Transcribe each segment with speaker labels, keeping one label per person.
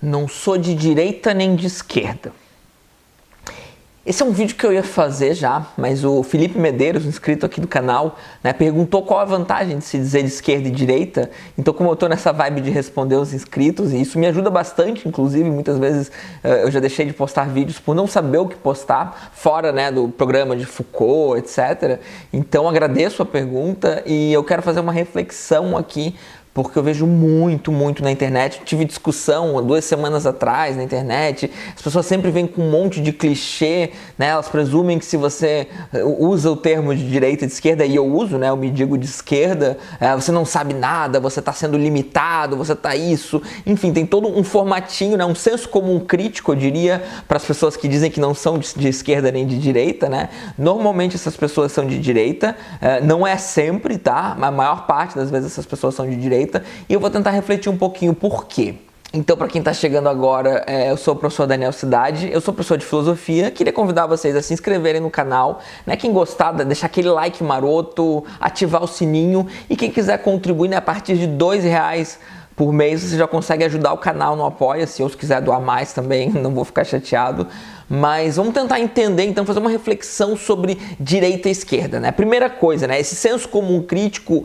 Speaker 1: Não sou de direita nem de esquerda. Esse é um vídeo que eu ia fazer já, mas o Felipe Medeiros, inscrito aqui do canal, perguntou qual a vantagem de se dizer de esquerda e direita. Então, como eu tô nessa vibe de responder os inscritos, e isso me ajuda bastante, inclusive, muitas vezes eu já deixei de postar vídeos por não saber o que postar, fora do programa de Foucault, etc. Então, agradeço a pergunta e eu quero fazer uma reflexão aqui, porque eu vejo muito na internet. Tive discussão 2 semanas atrás na internet. As pessoas sempre vêm com um monte de clichê, Elas presumem que se você usa o termo de direita e de esquerda, e eu uso, eu me digo de esquerda, você não sabe nada, você está sendo limitado, você está isso. Enfim, tem todo um formatinho, um senso comum crítico, eu diria, para as pessoas que dizem que não são de esquerda nem de direita, Normalmente essas pessoas são de direita, não é sempre, tá? A maior parte das vezes essas pessoas são de direita. E eu vou tentar refletir um pouquinho por quê. Então, para quem está chegando agora, eu sou o professor Daniel Cidade, eu sou professor de filosofia. Queria convidar vocês a se inscreverem no canal, Quem gostar, deixar aquele like maroto, ativar o sininho, e quem quiser contribuir, a partir de R$2 por mês, você já consegue ajudar o canal no Apoia-se, ou se quiser doar mais também, não vou ficar chateado. Mas vamos tentar entender, então, fazer uma reflexão sobre direita e esquerda, Primeira coisa, esse senso comum crítico,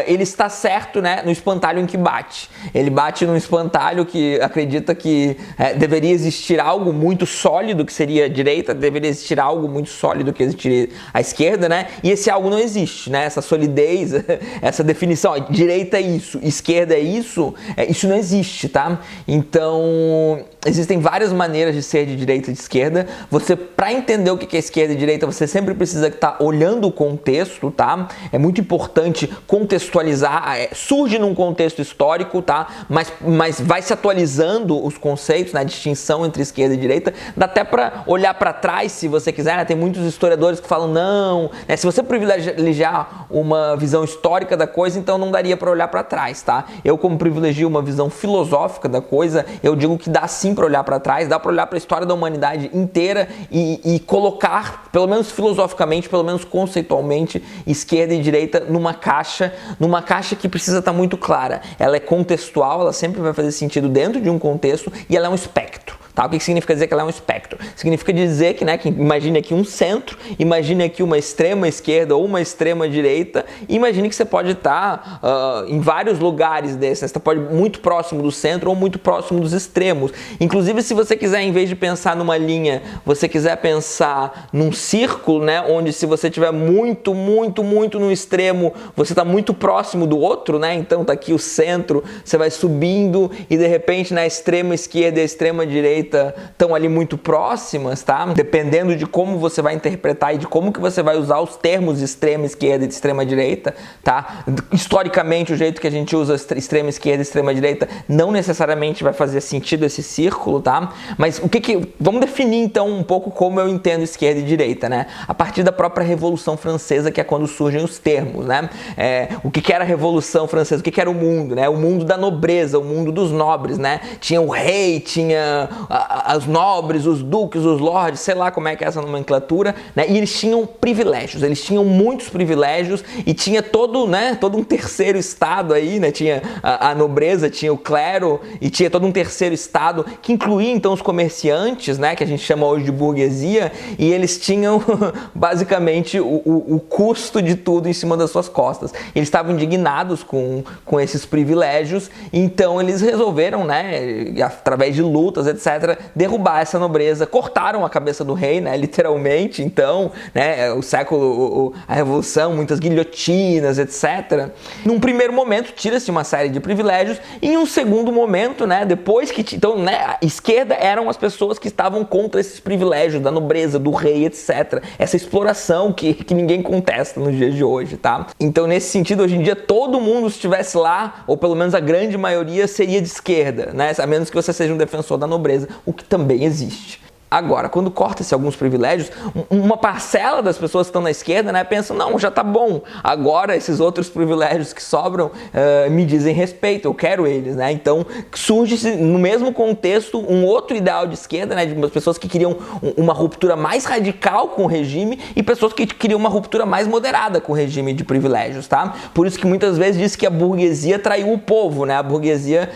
Speaker 1: ele está certo, no espantalho em que bate. Ele bate num espantalho que acredita que deveria existir algo muito sólido, que seria a direita, deveria existir algo muito sólido, que existiria a esquerda, E esse algo não existe, Essa solidez, essa definição, direita é isso, esquerda é isso não existe, tá? Então, existem várias maneiras de ser de direita e de esquerda. Você, para entender o que é esquerda e direita, você sempre precisa estar olhando o contexto, tá? É muito importante contextualizar, surge num contexto histórico, tá? Mas vai se atualizando os conceitos, a distinção entre esquerda e direita. Dá até para olhar para trás, se você quiser, Tem muitos historiadores que falam, não, se você privilegiar uma visão histórica da coisa, então não daria para olhar para trás, tá? Eu, como privilegio uma visão filosófica da coisa, eu digo que dá sim para olhar para trás, dá para olhar para a história da humanidade inteira e colocar, pelo menos filosoficamente, pelo menos conceitualmente, esquerda e direita numa caixa que precisa estar muito clara. Ela é contextual, ela sempre vai fazer sentido dentro de um contexto, e ela é um espectro. Tá? O que significa dizer que ela é um espectro? Significa dizer que, que imagine aqui um centro, imagine aqui uma extrema esquerda ou uma extrema direita, e imagine que você pode estar em vários lugares desses, você pode ir muito próximo do centro ou muito próximo dos extremos. Inclusive, se você quiser, em vez de pensar numa linha, você quiser pensar num círculo, onde se você estiver muito no extremo, você está muito próximo do outro, Então tá aqui o centro, você vai subindo e de repente na extrema esquerda e a extrema direita estão ali muito próximas, tá? Dependendo de como você vai interpretar e de como que você vai usar os termos de extrema esquerda e de extrema direita, tá? Historicamente, o jeito que a gente usa extrema esquerda e extrema direita não necessariamente vai fazer sentido esse círculo, tá? Mas vamos definir então um pouco como eu entendo esquerda e direita, A partir da própria Revolução Francesa, que é quando surgem os termos, O que era a Revolução Francesa? O que era o mundo, O mundo da nobreza, o mundo dos nobres, Tinha o rei, tinha os nobres, os duques, os lords, sei lá como é que é essa nomenclatura, E eles tinham privilégios, eles tinham muitos privilégios, e tinha todo um terceiro estado aí, Tinha a nobreza, tinha o clero, e tinha todo um terceiro estado, que incluía então os comerciantes, que a gente chama hoje de burguesia, e eles tinham basicamente o custo de tudo em cima das suas costas. Eles estavam indignados com esses privilégios, então eles resolveram, através de lutas, etc., derrubar essa nobreza. Cortaram a cabeça do rei, literalmente. Então, o século, a revolução, muitas guilhotinas, etc. Num primeiro momento, tira-se uma série de privilégios, e em um segundo momento, depois que... Então, a esquerda eram as pessoas que estavam contra esses privilégios da nobreza, do rei, etc. Essa exploração que ninguém contesta nos dias de hoje, tá? Então, nesse sentido, hoje em dia, todo mundo, se estivesse lá, ou pelo menos a grande maioria, seria de esquerda, A menos que você seja um defensor da nobreza, o que também existe. Agora, quando corta-se alguns privilégios, uma parcela das pessoas que estão na esquerda, né, pensa, não, já tá bom, agora esses outros privilégios que sobram me dizem respeito, eu quero eles, né? Então surge no mesmo contexto um outro ideal de esquerda, né, de pessoas que queriam uma ruptura mais radical com o regime e pessoas que queriam uma ruptura mais moderada com o regime de privilégios, tá? Por isso que muitas vezes diz que a burguesia traiu o povo, né? A burguesia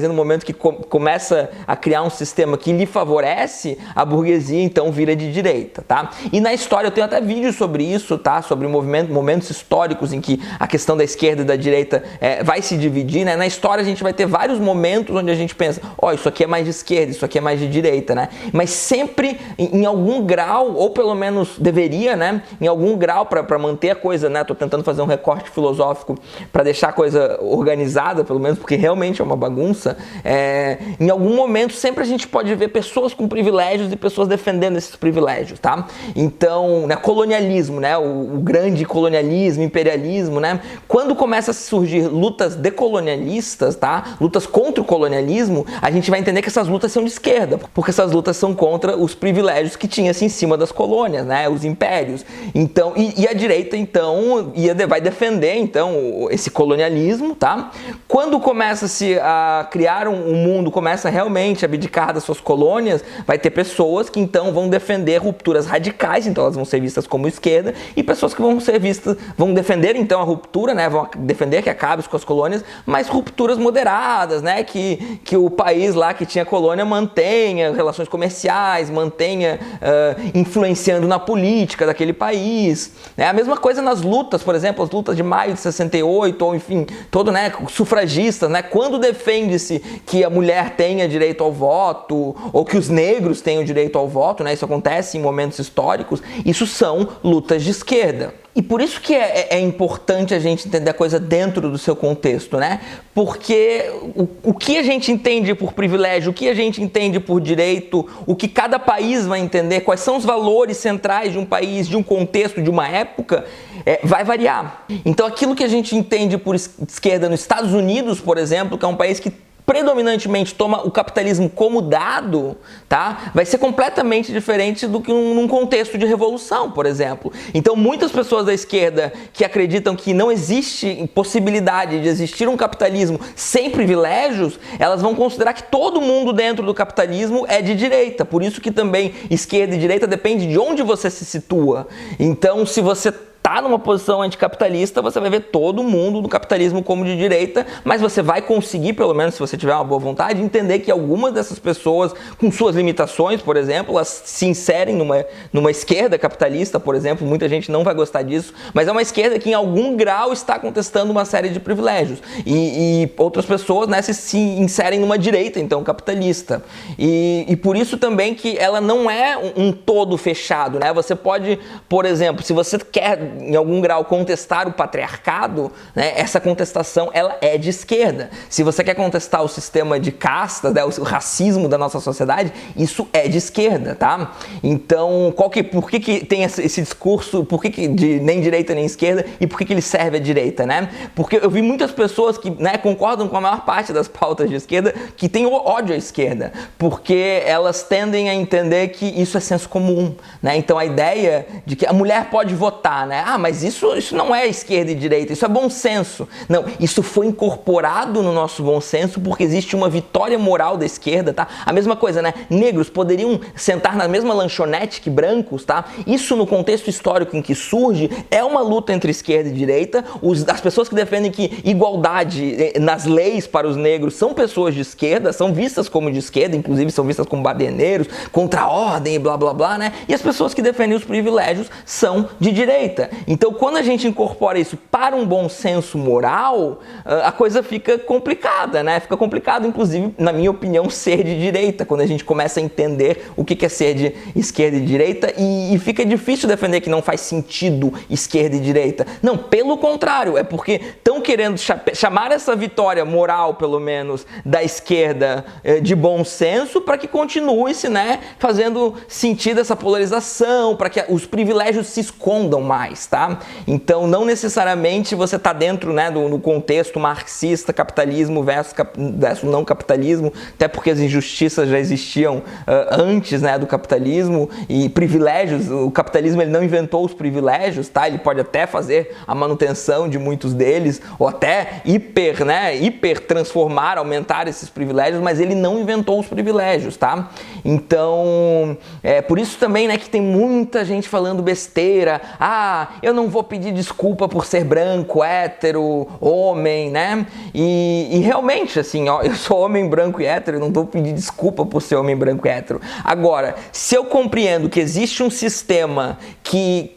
Speaker 1: no momento que começa a criar um sistema que lhe favorece, a burguesia então vira de direita, tá? E na história eu tenho até vídeos sobre isso, tá? Sobre momentos históricos em que a questão da esquerda e da direita vai se dividir, né? Na história a gente vai ter vários momentos onde a gente pensa, isso aqui é mais de esquerda, isso aqui é mais de direita, né? Mas sempre em algum grau, ou pelo menos deveria, né? Em algum grau para manter a coisa, né? Tô tentando fazer um recorte filosófico para deixar a coisa organizada, pelo menos porque realmente é uma bagunça. Em algum momento sempre a gente pode ver pessoas com privilégios e pessoas defendendo esses privilégios, tá? Então, né, colonialismo, né, o grande colonialismo, imperialismo, né? Quando começa a surgir lutas decolonialistas, tá? Lutas contra o colonialismo, a gente vai entender que essas lutas são de esquerda, porque essas lutas são contra os privilégios que tinha-se em cima das colônias, né? Os impérios. Então, e a direita, então, vai defender, então, esse colonialismo, tá? Quando começa-se a criar um mundo, começa realmente a abdicar das suas colônias, vai ter pessoas que então vão defender rupturas radicais, então elas vão ser vistas como esquerda, e pessoas que vão defender então a ruptura, né, vão defender que acabe com as colônias, mas rupturas moderadas, né, que o país lá que tinha colônia mantenha relações comerciais, mantenha influenciando na política daquele país, né? A mesma coisa nas lutas, por exemplo, as lutas de maio de 68, ou enfim, né, sufragistas, né, quando defende-se que a mulher tenha direito ao voto, ou que os negros tenham direito ao voto, né? Isso acontece em momentos históricos, isso são lutas de esquerda. E por isso que é importante a gente entender a coisa dentro do seu contexto, né? Porque o que a gente entende por privilégio, o que a gente entende por direito, o que cada país vai entender, quais são os valores centrais de um país, de um contexto, de uma época, vai variar. Então aquilo que a gente entende por esquerda nos Estados Unidos, por exemplo, que é um país que predominantemente toma o capitalismo como dado, tá? Vai ser completamente diferente do que num contexto de revolução, por exemplo. Então, muitas pessoas da esquerda que acreditam que não existe possibilidade de existir um capitalismo sem privilégios, elas vão considerar que todo mundo dentro do capitalismo é de direita. Por isso que também esquerda e direita depende de onde você se situa. Então, se você está numa posição anticapitalista, você vai ver todo mundo do capitalismo como de direita, mas você vai conseguir, pelo menos se você tiver uma boa vontade, entender que algumas dessas pessoas, com suas limitações, por exemplo, elas se inserem numa esquerda capitalista, por exemplo, muita gente não vai gostar disso, mas é uma esquerda que em algum grau está contestando uma série de privilégios. E outras pessoas, né, se inserem numa direita, então, capitalista. E por isso também que ela não é um todo fechado, né? Você pode, por exemplo, se você quer em algum grau contestar o patriarcado, né, essa contestação ela é de esquerda. Se você quer contestar o sistema de castas, né, o racismo da nossa sociedade, isso é de esquerda, tá? Então, por que tem esse discurso, por que de nem direita nem esquerda, e por que ele serve à direita, né? Porque eu vi muitas pessoas que, né, concordam com a maior parte das pautas de esquerda, que têm ódio à esquerda, porque elas tendem a entender que isso é senso comum, né? Então a ideia de que a mulher pode votar, né? Mas isso não é esquerda e direita, isso é bom senso. Não, isso foi incorporado no nosso bom senso porque existe uma vitória moral da esquerda, tá? A mesma coisa, né? Negros poderiam sentar na mesma lanchonete que brancos, tá? Isso no contexto histórico em que surge é uma luta entre esquerda e direita. As pessoas que defendem que igualdade nas leis para os negros são pessoas de esquerda, são vistas como de esquerda, inclusive são vistas como baderneiros, contra a ordem e blá blá blá, né? E as pessoas que defendem os privilégios são de direita. Então, quando a gente incorpora isso para um bom senso moral, a coisa fica complicada, né? Fica complicado, inclusive, na minha opinião, ser de direita, quando a gente começa a entender o que é ser de esquerda e direita, e fica difícil defender que não faz sentido esquerda e direita. Não, pelo contrário, é porque estão querendo chamar essa vitória moral, pelo menos, da esquerda de bom senso, para que continue-se, né, fazendo sentido essa polarização, para que os privilégios se escondam mais. tá? Então, não necessariamente você está dentro, né, do contexto marxista, capitalismo versus não capitalismo, até porque as injustiças já existiam antes, né, do capitalismo, e privilégios, o capitalismo ele não inventou os privilégios, tá? Ele pode até fazer a manutenção de muitos deles, ou até hiper transformar, aumentar esses privilégios, mas ele não inventou os privilégios, tá? Então, por isso também, né, que tem muita gente falando besteira, eu não vou pedir desculpa por ser branco, hétero, homem, né? E realmente, assim, ó, eu sou homem branco e hétero, eu não vou pedir desculpa por ser homem branco e hétero. Agora, se eu compreendo que existe um sistema que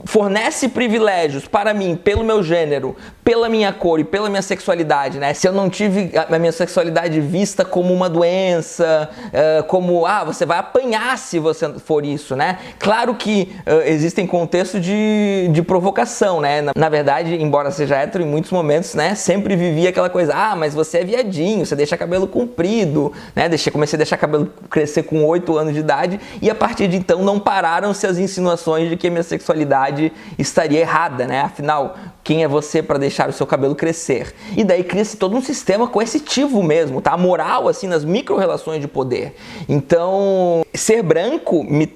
Speaker 1: fornece privilégios para mim, pelo meu gênero, pela minha cor e pela minha sexualidade, né? Se eu não tive a minha sexualidade vista como uma doença, como, você vai apanhar se você for isso, né? Claro que existem contextos de provocação, né? Na verdade, embora seja hétero, em muitos momentos, né? Sempre vivia aquela coisa, mas você é viadinho, você deixa cabelo comprido, né? Comecei a deixar cabelo crescer com 8 anos de idade e a partir de então não pararam-se as insinuações de que a minha sexualidade estaria errada, né? Afinal, quem é você para deixar o seu cabelo crescer? E daí cria-se todo um sistema coercitivo mesmo, tá? Moral, assim, nas micro-relações de poder. Então, ser branco me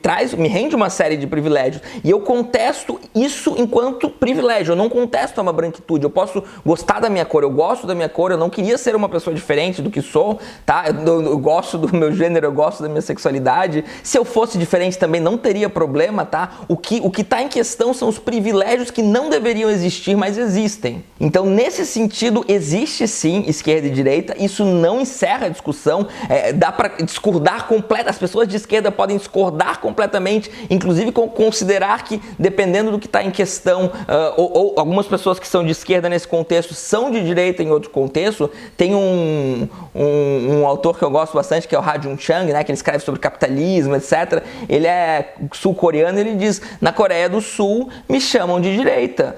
Speaker 1: rende uma série de privilégios. E eu contesto isso enquanto privilégio. Eu não contesto uma branquitude. Eu posso gostar da minha cor, eu gosto da minha cor, eu não queria ser uma pessoa diferente do que sou, tá? Eu gosto do meu gênero, eu gosto da minha sexualidade. Se eu fosse diferente também não teria problema, tá? O que tá em questão são os privilégios que não deveriam existir, mas existem. Então, nesse sentido, existe sim esquerda e direita, isso não encerra a discussão, dá para discordar completamente, as pessoas de esquerda podem discordar completamente, inclusive considerar que, dependendo do que está em questão, ou algumas pessoas que são de esquerda nesse contexto são de direita em outro contexto. Tem um autor que eu gosto bastante, que é o Ha Joon-chang, né, que ele escreve sobre capitalismo, etc. Ele é sul-coreano, ele diz, na Coreia do Sul me chamam de direita,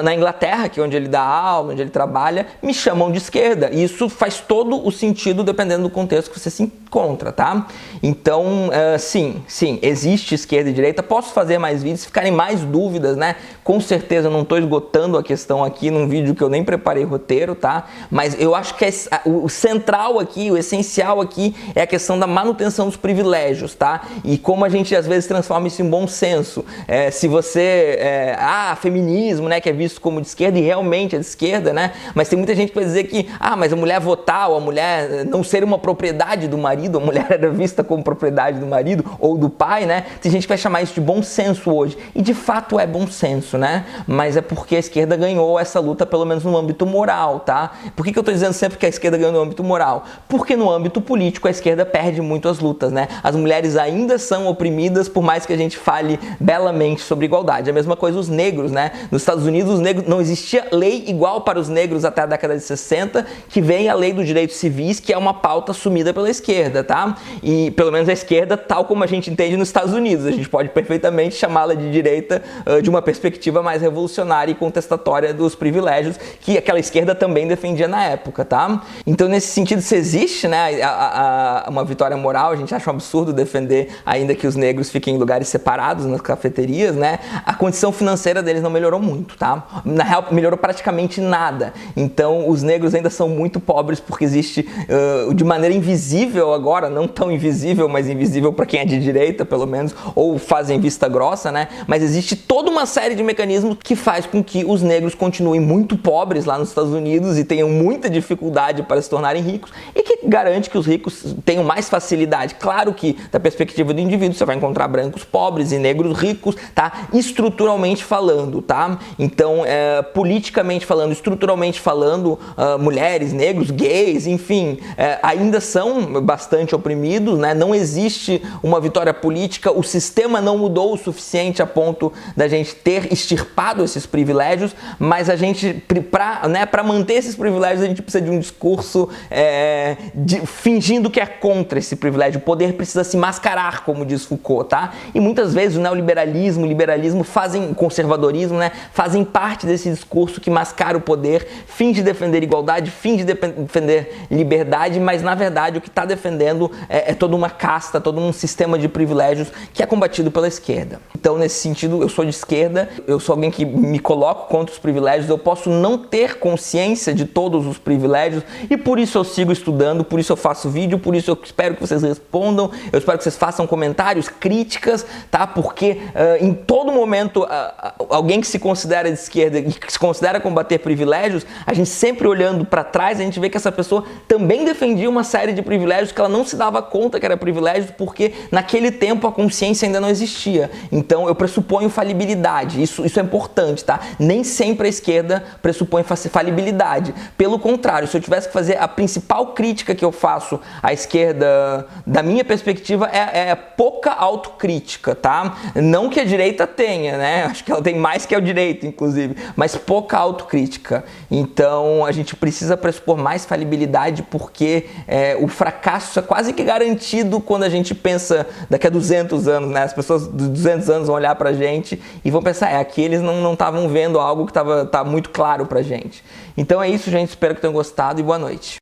Speaker 1: na Inglaterra, que é onde ele dá aula, onde ele trabalha, me chamam de esquerda. E isso faz todo o sentido dependendo do contexto que você se encontra, tá? Então, sim, existe esquerda e direita. Posso fazer mais vídeos, se ficarem mais dúvidas, né? Com certeza eu não estou esgotando a questão aqui num vídeo que eu nem preparei roteiro, tá? Mas eu acho que o central aqui, o essencial aqui é a questão da manutenção dos privilégios, tá? E como a gente às vezes transforma isso em bom senso. Se você... feminismo, né? Que é visto como de esquerda e realmente é de esquerda, né? Mas tem muita gente que vai dizer que, mas a mulher votar ou a mulher não ser uma propriedade do marido, a mulher era vista como propriedade do marido ou do pai, né? Tem gente que vai chamar isso de bom senso hoje. E de fato é bom senso, né? Mas é porque a esquerda ganhou essa luta, pelo menos no âmbito moral, tá? Por que eu tô dizendo sempre que a esquerda ganhou no âmbito moral? Porque no âmbito político a esquerda perde muito as lutas, né? As mulheres ainda são oprimidas, por mais que a gente fale belamente sobre igualdade. A mesma coisa os negros, né? Nos Estados Unidos, os negros, não existia lei igual para os negros até a década de 60, que vem a lei dos direitos civis, que é uma pauta assumida pela esquerda, tá? E pelo menos a esquerda, tal como a gente entende nos Estados Unidos, a gente pode perfeitamente chamá-la de direita de uma perspectiva mais revolucionária e contestatória dos privilégios que aquela esquerda também defendia na época, tá? Então, nesse sentido, se existe, né, uma vitória moral, a gente acha um absurdo defender ainda que os negros fiquem em lugares separados nas cafeterias, né? A condição financeira deles não melhorou muito, tá? Na real, melhorou praticamente nada. Então, os negros ainda são muito pobres porque existe de maneira invisível agora, não tão invisível, mas invisível para quem é de direita, pelo menos, ou fazem vista grossa, né? Mas existe toda uma série de mecanismos que faz com que os negros continuem muito pobres lá nos Estados Unidos e tenham muita dificuldade para se tornarem ricos e que garante que os ricos tenham mais facilidade. Claro que, da perspectiva do indivíduo, você vai encontrar brancos pobres e negros ricos, tá? Estruturalmente falando, tá? Então, politicamente falando, estruturalmente falando, mulheres, negros, gays, enfim, ainda são bastante oprimidos, né? Não existe uma vitória política, o sistema não mudou o suficiente a ponto da gente ter extirpado esses privilégios, mas a gente, para manter esses privilégios, a gente precisa de um discurso fingindo que é contra esse privilégio. O poder precisa se mascarar, como diz Foucault, tá? E muitas vezes o neoliberalismo, o liberalismo conservadorismo, né, fazem parte parte desse discurso que mascara o poder, finge defender igualdade, finge defender liberdade, mas na verdade o que está defendendo é toda uma casta, todo um sistema de privilégios que é combatido pela esquerda. Então, nesse sentido, eu sou de esquerda, eu sou alguém que me coloco contra os privilégios, eu posso não ter consciência de todos os privilégios e por isso eu sigo estudando, por isso eu faço vídeo, por isso eu espero que vocês respondam, eu espero que vocês façam comentários, críticas, tá? Porque em todo momento alguém que se considera de esquerda e que se considera combater privilégios, a gente sempre olhando para trás, a gente vê que essa pessoa também defendia uma série de privilégios que ela não se dava conta que era privilégio porque naquele tempo a consciência ainda não existia. Então eu pressuponho falibilidade, isso é importante, tá? Nem sempre a esquerda pressupõe falibilidade. Pelo contrário, se eu tivesse que fazer a principal crítica que eu faço à esquerda, da minha perspectiva, é pouca autocrítica, tá? Não que a direita tenha, né? Acho que ela tem mais que a direita, inclusive, mas pouca autocrítica. Então a gente precisa pressupor mais falibilidade porque o fracasso é quase que garantido quando a gente pensa daqui a 200 anos, né? As pessoas de 200 anos vão olhar pra gente e vão pensar, aqui eles não estavam vendo algo que tá muito claro pra gente. Então é isso, gente. Espero que tenham gostado e boa noite.